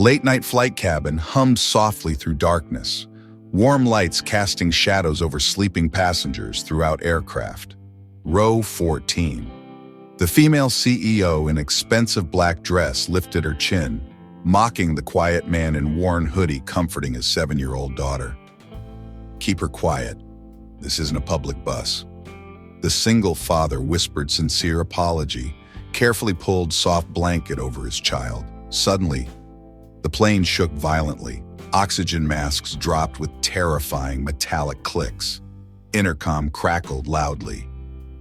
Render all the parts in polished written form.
late-night flight cabin hummed softly through darkness, warm lights casting shadows over sleeping passengers throughout aircraft. Row 14. The female CEO in expensive black dress lifted her chin, mocking the quiet man in worn hoodie comforting his 7-year-old daughter. "Keep her quiet. This isn't a public bus." The single father whispered sincere apology, carefully pulled soft blanket over his child. Suddenly, the plane shook violently. Oxygen masks dropped with terrifying metallic clicks. Intercom crackled loudly.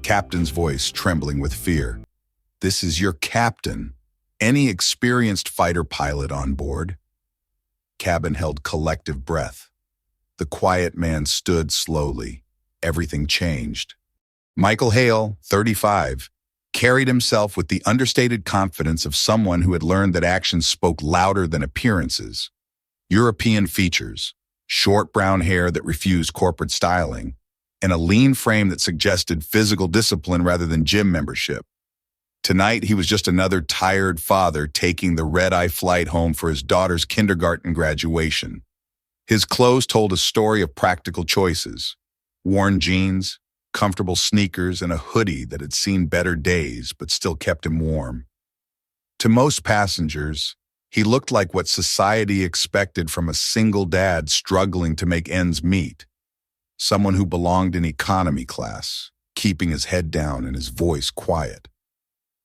Captain's voice trembling with fear. "This is your captain. Any experienced fighter pilot on board?" Cabin held collective breath. The quiet man stood slowly. Everything changed. Michael Hale, 35, carried himself with the understated confidence of someone who had learned that actions spoke louder than appearances. European features, short brown hair that refused corporate styling, and a lean frame that suggested physical discipline rather than gym membership. Tonight, he was just another tired father taking the red-eye flight home for his daughter's kindergarten graduation. His clothes told a story of practical choices: worn jeans, comfortable sneakers, and a hoodie that had seen better days but still kept him warm. To most passengers, he looked like what society expected from a single dad struggling to make ends meet. Someone who belonged in economy class, keeping his head down and his voice quiet.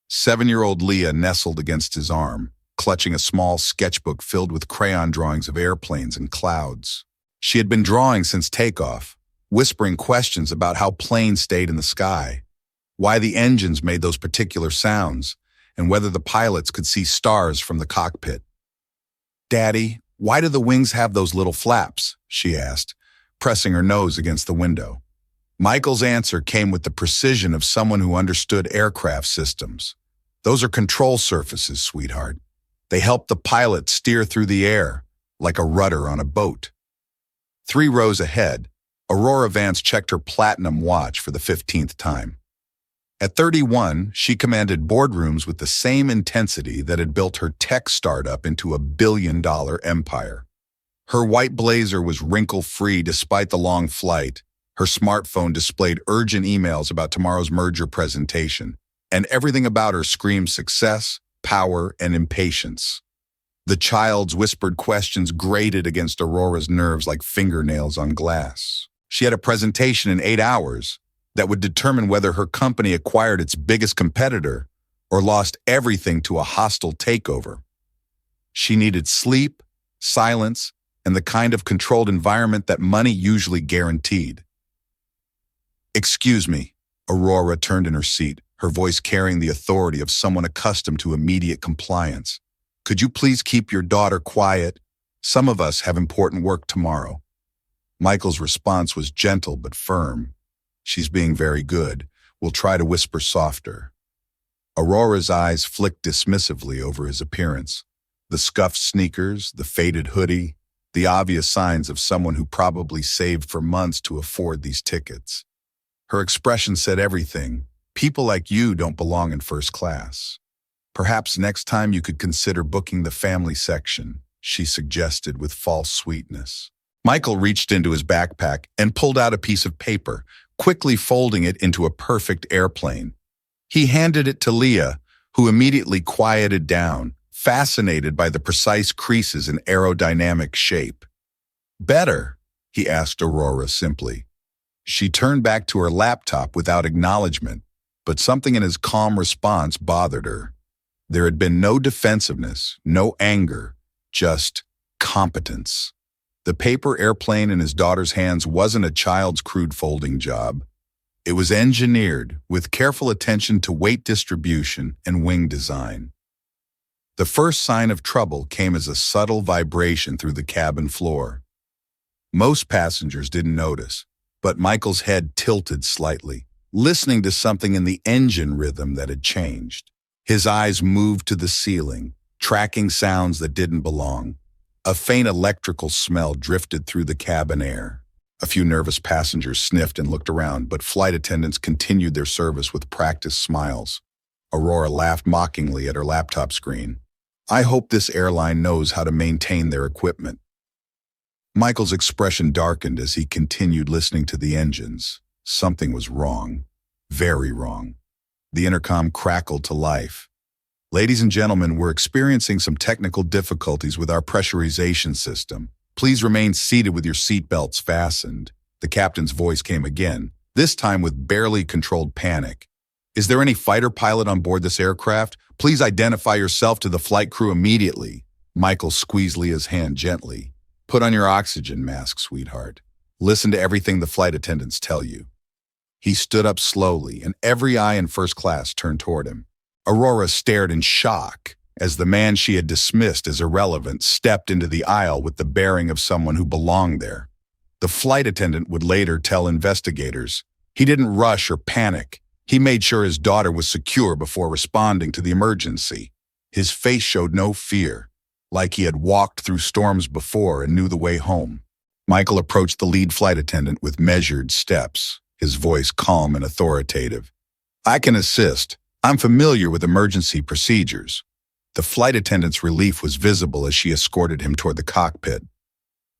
7-year-old Leah nestled against his arm, clutching a small sketchbook filled with crayon drawings of airplanes and clouds. She had been drawing since takeoff, whispering questions about how planes stayed in the sky, why the engines made those particular sounds, and whether the pilots could see stars from the cockpit. "Daddy, why do the wings have those little flaps?" she asked, pressing her nose against the window. Michael's answer came with the precision of someone who understood aircraft systems. "Those are control surfaces, sweetheart. They help the pilot steer through the air, like a rudder on a boat." 3 rows ahead, Aurora Vance checked her platinum watch for the 15th time. At 31, she commanded boardrooms with the same intensity that had built her tech startup into a billion-dollar empire. Her white blazer was wrinkle-free despite the long flight. Her smartphone displayed urgent emails about tomorrow's merger presentation, and everything about her screamed success, power, and impatience. The child's whispered questions grated against Aurora's nerves like fingernails on glass. She had a presentation in 8 hours that would determine whether her company acquired its biggest competitor or lost everything to a hostile takeover. She needed sleep, silence, and the kind of controlled environment that money usually guaranteed. "Excuse me," Aurora turned in her seat, her voice carrying the authority of someone accustomed to immediate compliance. "Could you please keep your daughter quiet? Some of us have important work tomorrow." Michael's response was gentle but firm. "She's being very good. We'll try to whisper softer." Aurora's eyes flicked dismissively over his appearance. The scuffed sneakers, the faded hoodie, the obvious signs of someone who probably saved for months to afford these tickets. Her expression said everything. "People like you don't belong in first class. Perhaps next time you could consider booking the family section," she suggested with false sweetness. Michael reached into his backpack and pulled out a piece of paper, quickly folding it into a perfect airplane. He handed it to Leah, who immediately quieted down, fascinated by the precise creases and aerodynamic shape. "Better?" he asked Aurora simply. She turned back to her laptop without acknowledgement, but something in his calm response bothered her. There had been no defensiveness, no anger, just competence. The paper airplane in his daughter's hands wasn't a child's crude folding job. It was engineered with careful attention to weight distribution and wing design. The first sign of trouble came as a subtle vibration through the cabin floor. Most passengers didn't notice, but Michael's head tilted slightly, listening to something in the engine rhythm that had changed. His eyes moved to the ceiling, tracking sounds that didn't belong. A faint electrical smell drifted through the cabin air. A few nervous passengers sniffed and looked around, but flight attendants continued their service with practiced smiles. Aurora laughed mockingly at her laptop screen. I hope this airline knows how to maintain their equipment." Michael's expression darkened as he continued listening to the engines. Something was wrong. Very wrong. The intercom crackled to life. "Ladies and gentlemen, we're experiencing some technical difficulties with our pressurization system. Please remain seated with your seatbelts fastened." The captain's voice came again, this time with barely controlled panic. "Is there any fighter pilot on board this aircraft? Please identify yourself to the flight crew immediately." Michael squeezed Leah's hand gently. "Put on your oxygen mask, sweetheart. Listen to everything the flight attendants tell you." He stood up slowly, and every eye in first class turned toward him. Aurora stared in shock as the man she had dismissed as irrelevant stepped into the aisle with the bearing of someone who belonged there. The flight attendant would later tell investigators, he didn't rush or panic. He made sure his daughter was secure before responding to the emergency. His face showed no fear, like he had walked through storms before and knew the way home. Michael approached the lead flight attendant with measured steps, his voice calm and authoritative. "I can assist. I'm familiar with emergency procedures." The flight attendant's relief was visible as she escorted him toward the cockpit.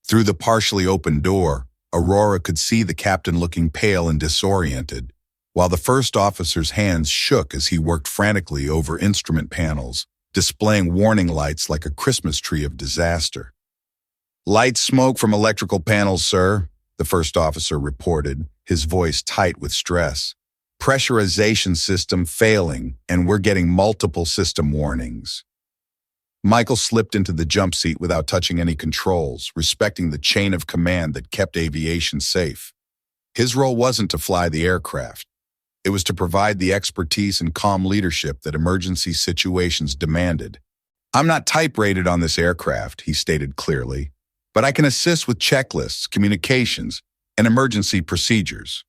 Through the partially open door, Aurora could see the captain looking pale and disoriented, while the first officer's hands shook as he worked frantically over instrument panels, displaying warning lights like a Christmas tree of disaster. "Light smoke from electrical panels, sir," the first officer reported, his voice tight with stress. "Pressurization system failing, and we're getting multiple system warnings." Michael slipped into the jump seat without touching any controls, respecting the chain of command that kept aviation safe. His role wasn't to fly the aircraft. It was to provide the expertise and calm leadership that emergency situations demanded. "I'm not type-rated on this aircraft," he stated clearly, "but I can assist with checklists, communications, and emergency procedures."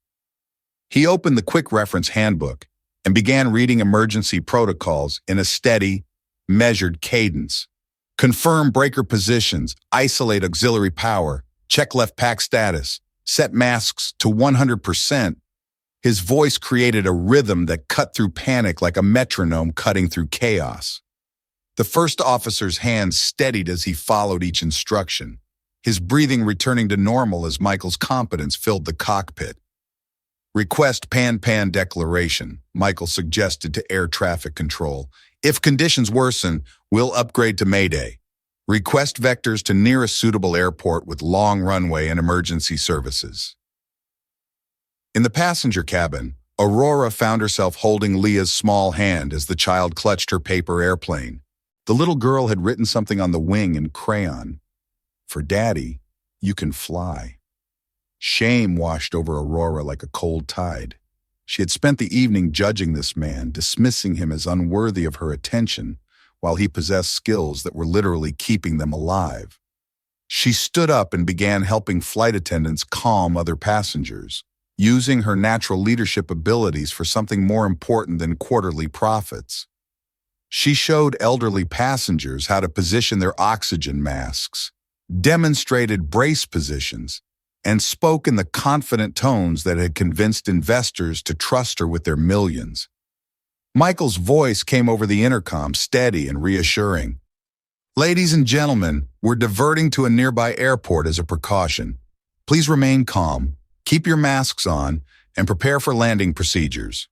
He opened the quick reference handbook and began reading emergency protocols in a steady, measured cadence. "Confirm breaker positions, isolate auxiliary power, check left pack status, set masks to 100%. His voice created a rhythm that cut through panic like a metronome cutting through chaos. The first officer's hands steadied as he followed each instruction, his breathing returning to normal as Michael's confidence filled the cockpit. "Request pan-pan declaration," Michael suggested to air traffic control. "If conditions worsen, we'll upgrade to Mayday. Request vectors to nearest suitable airport with long runway and emergency services." In the passenger cabin, Aurora found herself holding Leah's small hand as the child clutched her paper airplane. The little girl had written something on the wing in crayon. "For Daddy, you can fly." Shame washed over Aurora like a cold tide. She had spent the evening judging this man, dismissing him as unworthy of her attention, while he possessed skills that were literally keeping them alive. She stood up and began helping flight attendants calm other passengers, using her natural leadership abilities for something more important than quarterly profits. She showed elderly passengers how to position their oxygen masks, demonstrated brace positions, and spoke in the confident tones that had convinced investors to trust her with their millions. Michael's voice came over the intercom, steady and reassuring. "Ladies and gentlemen, we're diverting to a nearby airport as a precaution. Please remain calm, keep your masks on, and prepare for landing procedures."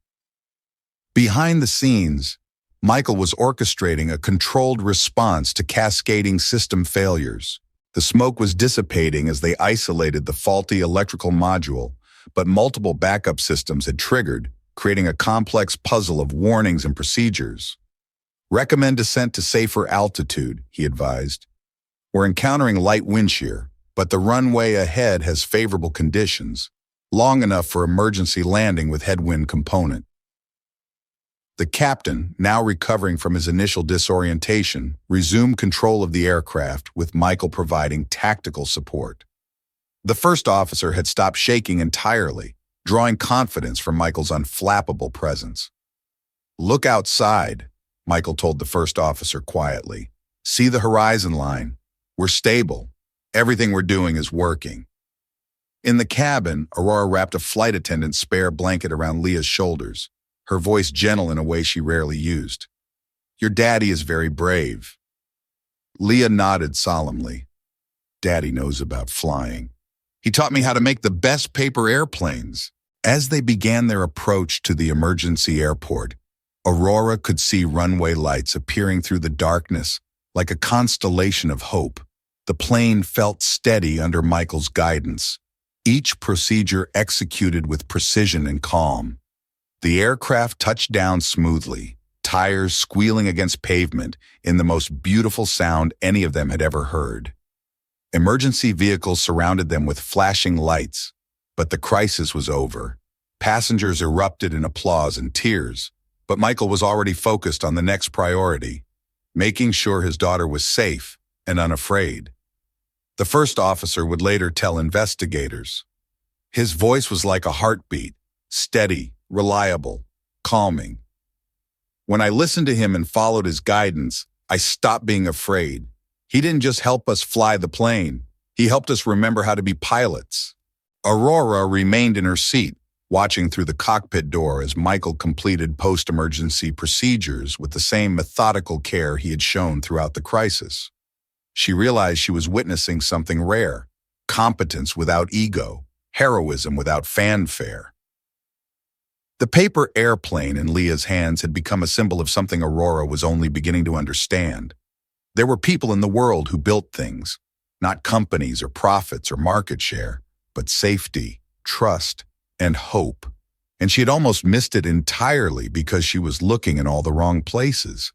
Behind the scenes, Michael was orchestrating a controlled response to cascading system failures. The smoke was dissipating as they isolated the faulty electrical module, but multiple backup systems had triggered, creating a complex puzzle of warnings and procedures. "Recommend descent to safer altitude," he advised. "We're encountering light wind shear, but the runway ahead has favorable conditions, long enough for emergency landing with headwind component." The captain, now recovering from his initial disorientation, resumed control of the aircraft, with Michael providing tactical support. The first officer had stopped shaking entirely, drawing confidence from Michael's unflappable presence. "Look outside," Michael told the first officer quietly. "See the horizon line. We're stable. Everything we're doing is working." In the cabin, Aurora wrapped a flight attendant's spare blanket around Leah's shoulders, her voice gentle in a way she rarely used. "Your daddy is very brave. Leah nodded solemnly. Daddy knows about flying. He taught me how to make the best paper airplanes. As they began their approach to the emergency airport, Aurora could see runway lights appearing through the darkness like a constellation of hope. The plane felt steady under Michael's guidance, each procedure executed with precision and calm. The aircraft touched down smoothly, tires squealing against pavement in the most beautiful sound any of them had ever heard. Emergency vehicles surrounded them with flashing lights, but the crisis was over. Passengers erupted in applause and tears, but Michael was already focused on the next priority, making sure his daughter was safe and unafraid. The first officer would later tell investigators. His voice was like a heartbeat, steady, reliable, calming. When I listened to him and followed his guidance, I stopped being afraid. He didn't just help us fly the plane. He helped us remember how to be pilots. Aurora remained in her seat, watching through the cockpit door as Michael completed post-emergency procedures with the same methodical care he had shown throughout the crisis. She realized she was witnessing something rare: competence without ego, heroism without fanfare. The paper airplane in Leah's hands had become a symbol of something Aurora was only beginning to understand. There were people in the world who built things, not companies or profits or market share, but safety, trust, and hope. And she had almost missed it entirely because she was looking in all the wrong places.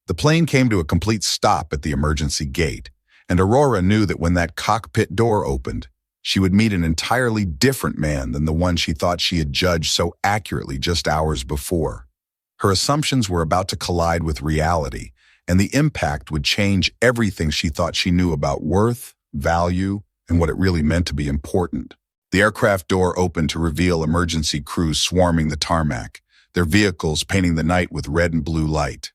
The plane came to a complete stop at the emergency gate, and Aurora knew that when that cockpit door opened, she would meet an entirely different man than the one she thought she had judged so accurately just hours before. Her assumptions were about to collide with reality, and the impact would change everything she thought she knew about worth, value, and what it really meant to be important. The aircraft door opened to reveal emergency crews swarming the tarmac, their vehicles painting the night with red and blue light.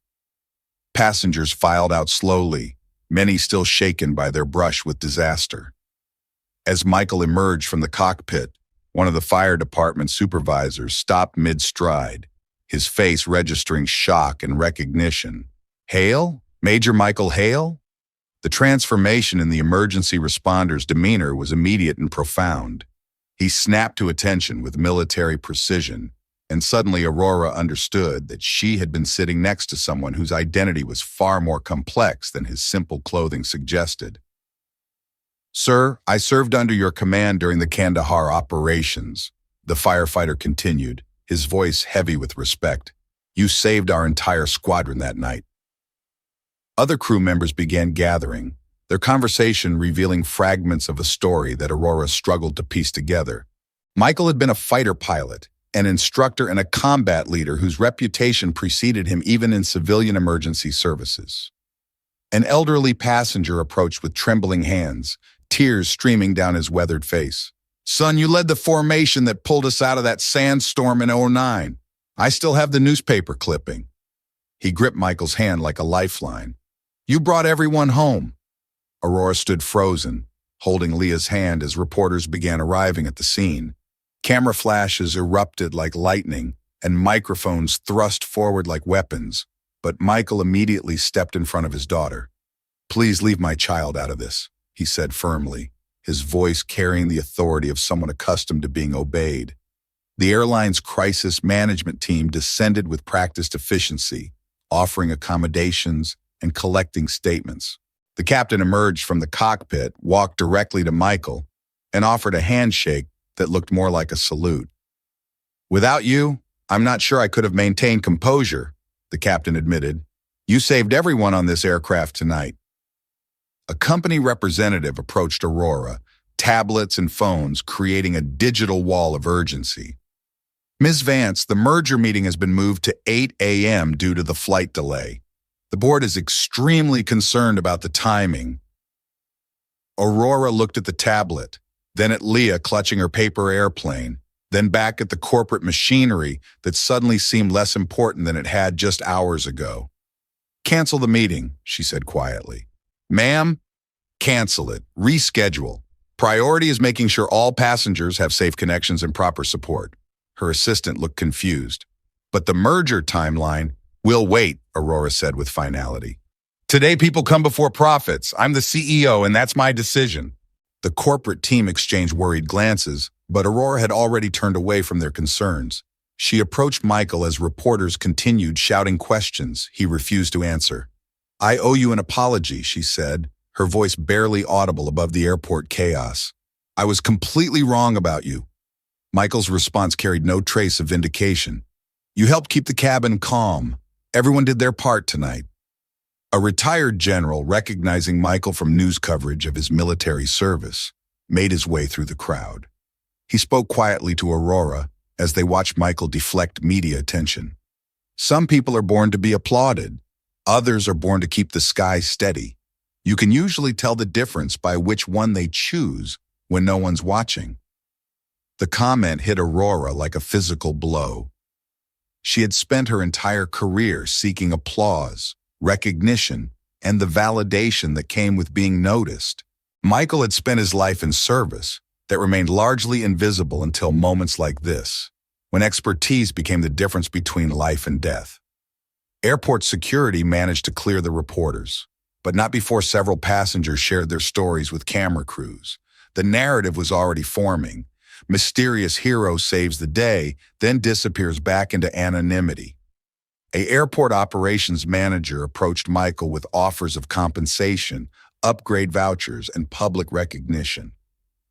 Passengers filed out slowly, many still shaken by their brush with disaster. As Michael emerged from the cockpit, one of the fire department supervisors stopped mid-stride, his face registering shock and recognition. Hale? Major Michael Hale? The transformation in the emergency responder's demeanor was immediate and profound. He snapped to attention with military precision, and suddenly Aurora understood that she had been sitting next to someone whose identity was far more complex than his simple clothing suggested. "Sir, I served under your command during the Kandahar operations," the firefighter continued, his voice heavy with respect. "You saved our entire squadron that night." Other crew members began gathering, their conversation revealing fragments of a story that Aurora struggled to piece together. Michael had been a fighter pilot, an instructor, and a combat leader whose reputation preceded him even in civilian emergency services. An elderly passenger approached with trembling hands, tears streaming down his weathered face. "Son, you led the formation that pulled us out of that sandstorm in '09. I still have the newspaper clipping." He gripped Michael's hand like a lifeline. "You brought everyone home." Aurora stood frozen, holding Leah's hand as reporters began arriving at the scene. Camera flashes erupted like lightning, and microphones thrust forward like weapons, but Michael immediately stepped in front of his daughter. "Please leave my child out of this," he said firmly, his voice carrying the authority of someone accustomed to being obeyed. The airline's crisis management team descended with practiced efficiency, offering accommodations and collecting statements. The captain emerged from the cockpit, walked directly to Michael, and offered a handshake that looked more like a salute. "Without you, I'm not sure I could have maintained composure," the captain admitted. "You saved everyone on this aircraft tonight." A company representative approached Aurora, tablets and phones creating a digital wall of urgency. "Ms. Vance, the merger meeting has been moved to 8 a.m. due to the flight delay. The board is extremely concerned about the timing." Aurora looked at the tablet, then at Leah clutching her paper airplane, then back at the corporate machinery that suddenly seemed less important than it had just hours ago. "Cancel the meeting," she said quietly. "Ma'am, cancel it. Reschedule. Priority is making sure all passengers have safe connections and proper support." Her assistant looked confused. "But the merger timeline will wait," Aurora said with finality. Today, people come before profits. I'm the CEO, and that's my decision. The corporate team exchanged worried glances, but Aurora had already turned away from their concerns. She approached Michael as reporters continued shouting questions he refused to answer. I owe you an apology, she said, her voice barely audible above the airport chaos. I was completely wrong about you. Michael's response carried no trace of vindication. You helped keep the cabin calm. Everyone did their part tonight. A retired general, recognizing Michael from news coverage of his military service, made his way through the crowd. He spoke quietly to Aurora as they watched Michael deflect media attention. Some people are born to be applauded. Others are born to keep the sky steady. You can usually tell the difference by which one they choose when no one's watching. The comment hit Aurora like a physical blow. She had spent her entire career seeking applause, recognition, and the validation that came with being noticed. Michael had spent his life in service that remained largely invisible until moments like this, when expertise became the difference between life and death. Airport security managed to clear the reporters, but not before several passengers shared their stories with camera crews. The narrative was already forming. Mysterious hero saves the day, then disappears back into anonymity. An airport operations manager approached Michael with offers of compensation, upgrade vouchers, and public recognition.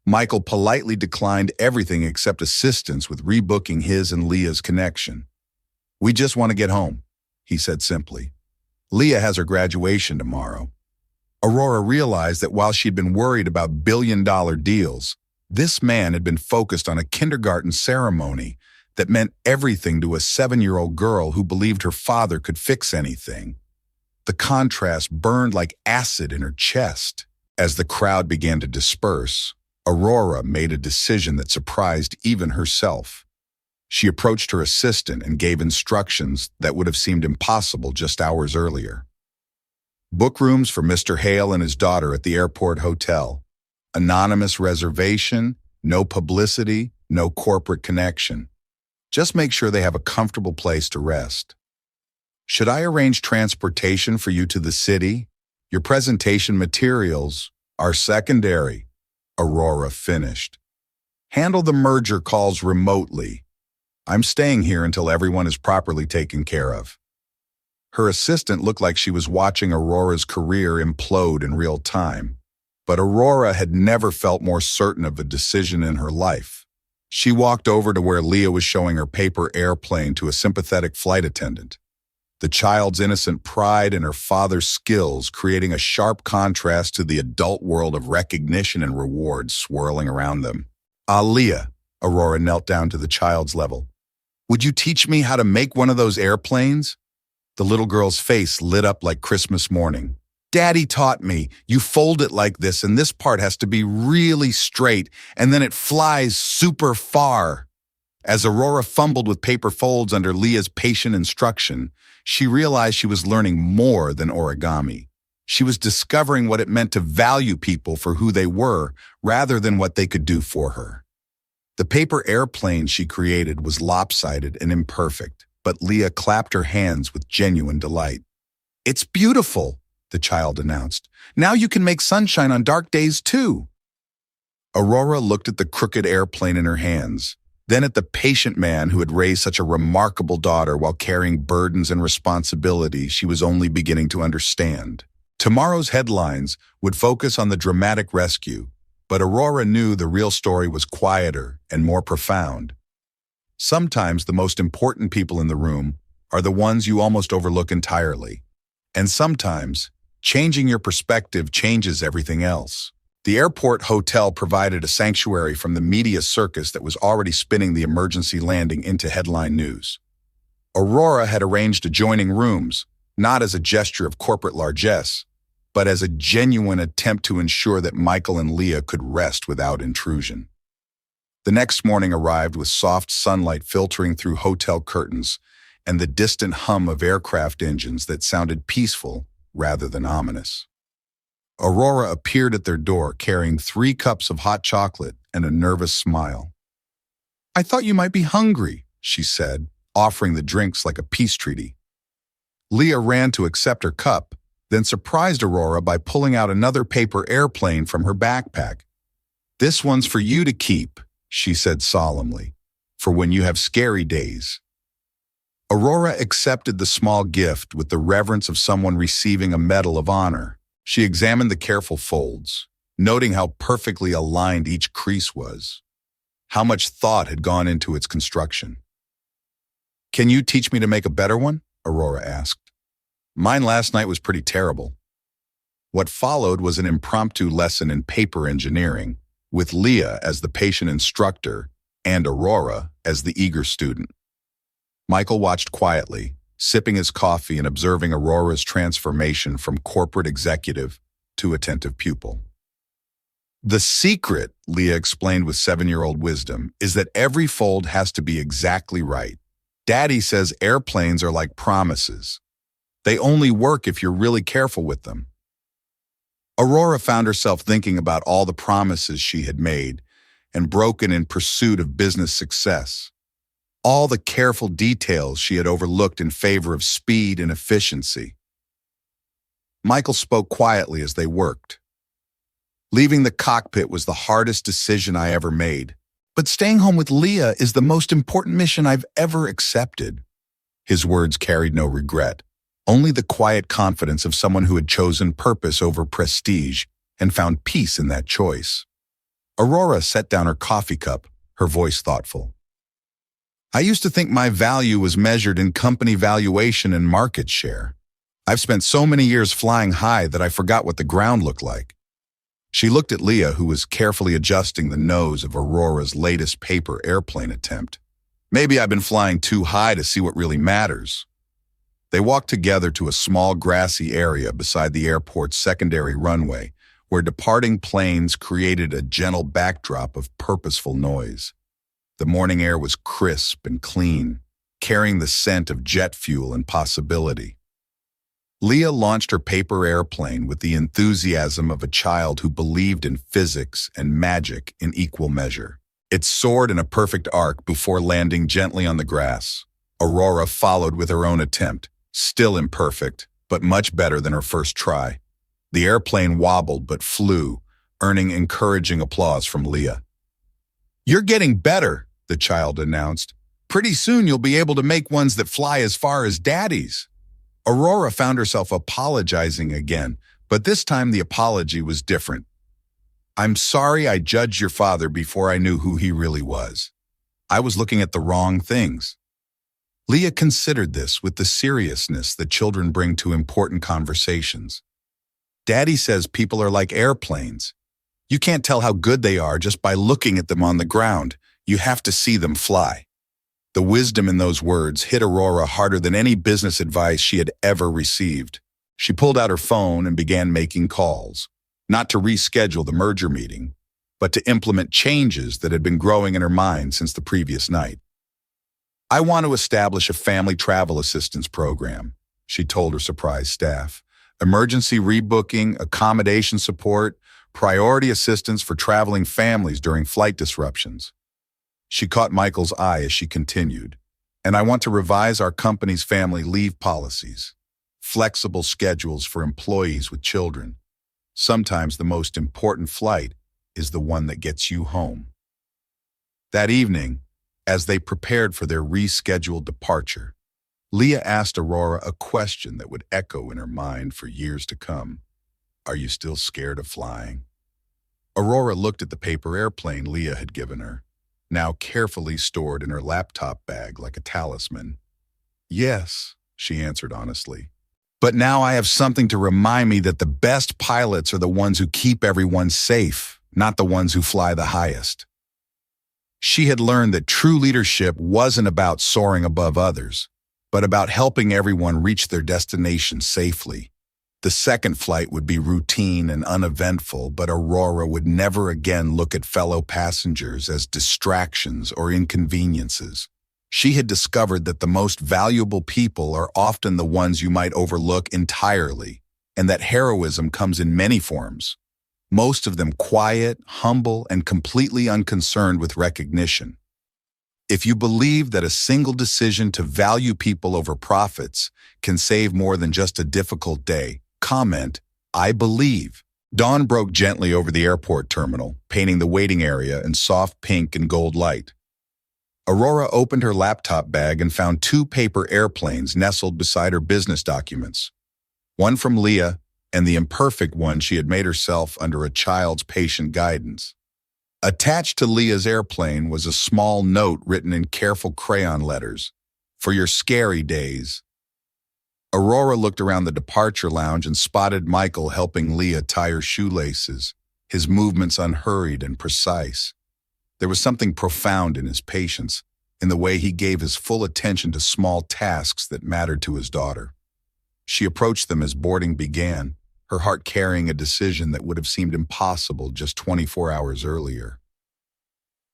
Michael politely declined everything except assistance with rebooking his and Leah's connection. We just want to get home, he said simply. Leah has her graduation tomorrow. Aurora realized that while she'd been worried about billion-dollar deals, this man had been focused on a kindergarten ceremony that meant everything to a 7-year-old girl who believed her father could fix anything. The contrast burned like acid in her chest. As the crowd began to disperse, Aurora made a decision that surprised even herself. She approached her assistant and gave instructions that would have seemed impossible just hours earlier. Book rooms for Mr. Hale and his daughter at the airport hotel. Anonymous reservation, no publicity, no corporate connection. Just make sure they have a comfortable place to rest. Should I arrange transportation for you to the city? Your presentation materials are secondary, Aurora finished. Handle the merger calls remotely. I'm staying here until everyone is properly taken care of. Her assistant looked like she was watching Aurora's career implode in real time. But Aurora had never felt more certain of a decision in her life. She walked over to where Leah was showing her paper airplane to a sympathetic flight attendant. The child's innocent pride and her father's skills creating a sharp contrast to the adult world of recognition and reward swirling around them. Leah, Aurora knelt down to the child's level. Would you teach me how to make one of those airplanes? The little girl's face lit up like Christmas morning. Daddy taught me, you fold it like this and this part has to be really straight and then it flies super far. As Aurora fumbled with paper folds under Leah's patient instruction, she realized she was learning more than origami. She was discovering what it meant to value people for who they were rather than what they could do for her. The paper airplane she created was lopsided and imperfect, but Leah clapped her hands with genuine delight. It's beautiful, the child announced. Now you can make sunshine on dark days too. Aurora looked at the crooked airplane in her hands, then at the patient man who had raised such a remarkable daughter while carrying burdens and responsibilities she was only beginning to understand. Tomorrow's headlines would focus on the dramatic rescue, but Aurora knew the real story was quieter and more profound. Sometimes the most important people in the room are the ones you almost overlook entirely. And sometimes, changing your perspective changes everything else. The airport hotel provided a sanctuary from the media circus that was already spinning the emergency landing into headline news. Aurora had arranged adjoining rooms, not as a gesture of corporate largesse, but as a genuine attempt to ensure that Michael and Leah could rest without intrusion. The next morning arrived with soft sunlight filtering through hotel curtains and the distant hum of aircraft engines that sounded peaceful rather than ominous. Aurora appeared at their door carrying 3 cups of hot chocolate and a nervous smile. I thought you might be hungry, she said, offering the drinks like a peace treaty. Leah ran to accept her cup, then surprised Aurora by pulling out another paper airplane from her backpack. "This one's for you to keep," she said solemnly, "for when you have scary days." Aurora accepted the small gift with the reverence of someone receiving a medal of honor. She examined the careful folds, noting how perfectly aligned each crease was, how much thought had gone into its construction. "Can you teach me to make a better one?" Aurora asked. "Mine last night was pretty terrible." What followed was an impromptu lesson in paper engineering, with Leah as the patient instructor and Aurora as the eager student. Michael watched quietly, sipping his coffee and observing Aurora's transformation from corporate executive to attentive pupil. "The secret," Leah explained with 7-year-old wisdom, "is that every fold has to be exactly right. Daddy says airplanes are like promises. They only work if you're really careful with them." Aurora found herself thinking about all the promises she had made and broken in pursuit of business success. All the careful details she had overlooked in favor of speed and efficiency. Michael spoke quietly as they worked. "Leaving the cockpit was the hardest decision I ever made, but staying home with Leah is the most important mission I've ever accepted." His words carried no regret, only the quiet confidence of someone who had chosen purpose over prestige and found peace in that choice. Aurora set down her coffee cup, her voice thoughtful. "I used to think my value was measured in company valuation and market share. I've spent so many years flying high that I forgot what the ground looked like." She looked at Leah, who was carefully adjusting the nose of Aurora's latest paper airplane attempt. "Maybe I've been flying too high to see what really matters." They walked together to a small grassy area beside the airport's secondary runway, where departing planes created a gentle backdrop of purposeful noise. The morning air was crisp and clean, carrying the scent of jet fuel and possibility. Leah launched her paper airplane with the enthusiasm of a child who believed in physics and magic in equal measure. It soared in a perfect arc before landing gently on the grass. Aurora followed with her own attempt, still imperfect, but much better than her first try. The airplane wobbled but flew, earning encouraging applause from Leah. "You're getting better," the child announced. "Pretty soon you'll be able to make ones that fly as far as Daddy's." Aurora found herself apologizing again, but this time the apology was different. "I'm sorry I judged your father before I knew who he really was. I was looking at the wrong things." Leah considered this with the seriousness that children bring to important conversations. "Daddy says people are like airplanes. You can't tell how good they are just by looking at them on the ground. You have to see them fly." The wisdom in those words hit Aurora harder than any business advice she had ever received. She pulled out her phone and began making calls, not to reschedule the merger meeting, but to implement changes that had been growing in her mind since the previous night. "I want to establish a family travel assistance program," she told her surprised staff. "Emergency rebooking, accommodation support, priority assistance for traveling families during flight disruptions." She caught Michael's eye as she continued. "And I want to revise our company's family leave policies. Flexible schedules for employees with children. Sometimes the most important flight is the one that gets you home." That evening, as they prepared for their rescheduled departure, Leah asked Aurora a question that would echo in her mind for years to come. "Are you still scared of flying?" Aurora looked at the paper airplane Leah had given her, now carefully stored in her laptop bag like a talisman. "Yes," she answered honestly. "But now I have something to remind me that the best pilots are the ones who keep everyone safe, not the ones who fly the highest." She had learned that true leadership wasn't about soaring above others, but about helping everyone reach their destination safely. The second flight would be routine and uneventful, but Aurora would never again look at fellow passengers as distractions or inconveniences. She had discovered that the most valuable people are often the ones you might overlook entirely, and that heroism comes in many forms, most of them quiet, humble, and completely unconcerned with recognition. If you believe that a single decision to value people over profits can save more than just a difficult day, Comment, I believe. Dawn broke gently over the airport terminal, painting the waiting area in soft pink and gold light. Aurora opened her laptop bag and found 2 paper airplanes nestled beside her business documents. One from Leah, and the imperfect one she had made herself under a child's patient guidance. Attached to Leah's airplane was a small note written in careful crayon letters, "For your scary days." Aurora looked around the departure lounge and spotted Michael helping Leah tie her shoelaces, his movements unhurried and precise. There was something profound in his patience, in the way he gave his full attention to small tasks that mattered to his daughter. She approached them as boarding began, her heart carrying a decision that would have seemed impossible just 24 hours earlier.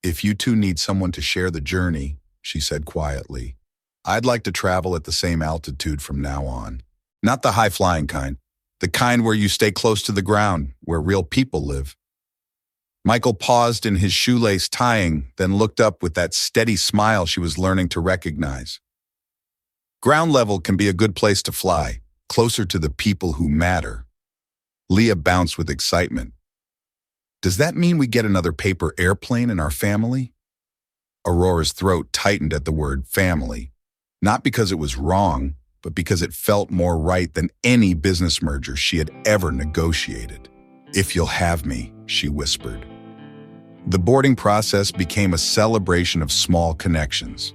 "If you two need someone to share the journey," she said quietly, "I'd like to travel at the same altitude from now on. Not the high-flying kind, the kind where you stay close to the ground, where real people live." Michael paused in his shoelace tying, then looked up with that steady smile she was learning to recognize. "Ground level can be a good place to fly, closer to the people who matter." Leah bounced with excitement. "Does that mean we get another paper airplane in our family?" Aurora's throat tightened at the word family, not because it was wrong, but because it felt more right than any business merger she had ever negotiated. "If you'll have me," she whispered. The boarding process became a celebration of small connections.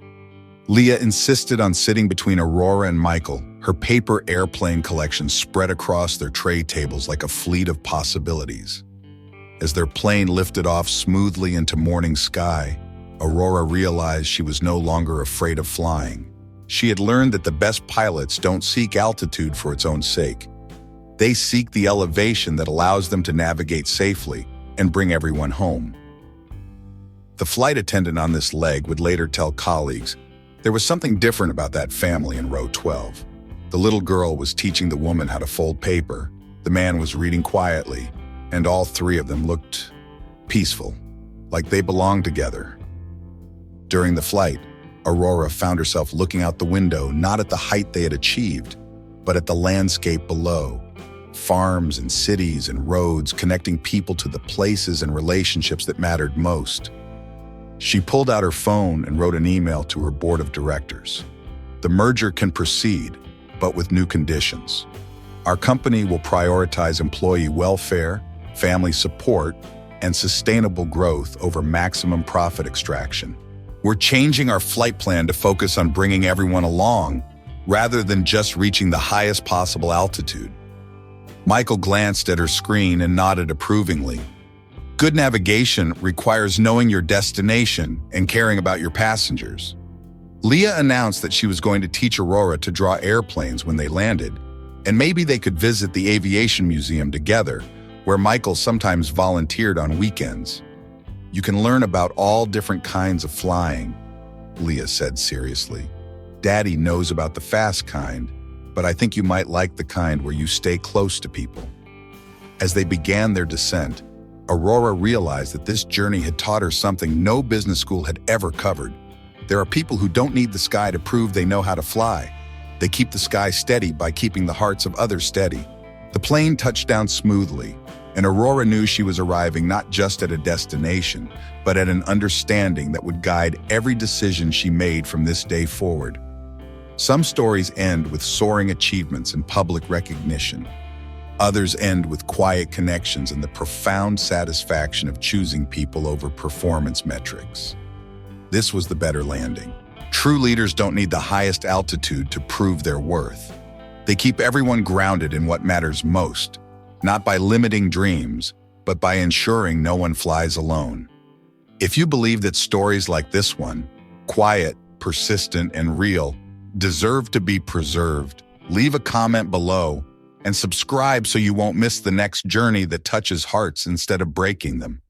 Leah insisted on sitting between Aurora and Michael, her paper airplane collection spread across their tray tables like a fleet of possibilities. As their plane lifted off smoothly into morning sky, Aurora realized she was no longer afraid of flying. She had learned that the best pilots don't seek altitude for its own sake. They seek the elevation that allows them to navigate safely and bring everyone home. The flight attendant on this leg would later tell colleagues, there was something different about that family in row 12. The little girl was teaching the woman how to fold paper, the man was reading quietly, and all 3 of them looked peaceful, like they belonged together. During the flight, Aurora found herself looking out the window not at the height they had achieved, but at the landscape below. Farms and cities and roads connecting people to the places and relationships that mattered most. She pulled out her phone and wrote an email to her board of directors. "The merger can proceed, but with new conditions. Our company will prioritize employee welfare, family support, and sustainable growth over maximum profit extraction. We're changing our flight plan to focus on bringing everyone along, rather than just reaching the highest possible altitude." Michael glanced at her screen and nodded approvingly. Good navigation requires knowing your destination and caring about your passengers. Leah announced that she was going to teach Aurora to draw airplanes when they landed, and maybe they could visit the aviation museum together, where Michael sometimes volunteered on weekends. "You can learn about all different kinds of flying," Leah said seriously. "Daddy knows about the fast kind, but I think you might like the kind where you stay close to people." As they began their descent, Aurora realized that this journey had taught her something no business school had ever covered. There are people who don't need the sky to prove they know how to fly. They keep the sky steady by keeping the hearts of others steady. The plane touched down smoothly, and Aurora knew she was arriving not just at a destination, but at an understanding that would guide every decision she made from this day forward. Some stories end with soaring achievements and public recognition. Others end with quiet connections and the profound satisfaction of choosing people over performance metrics. This was the better landing. True leaders don't need the highest altitude to prove their worth. They keep everyone grounded in what matters most, not by limiting dreams, but by ensuring no one flies alone. If you believe that stories like this one, quiet, persistent, and real, deserve to be preserved, leave a comment below and subscribe so you won't miss the next journey that touches hearts instead of breaking them.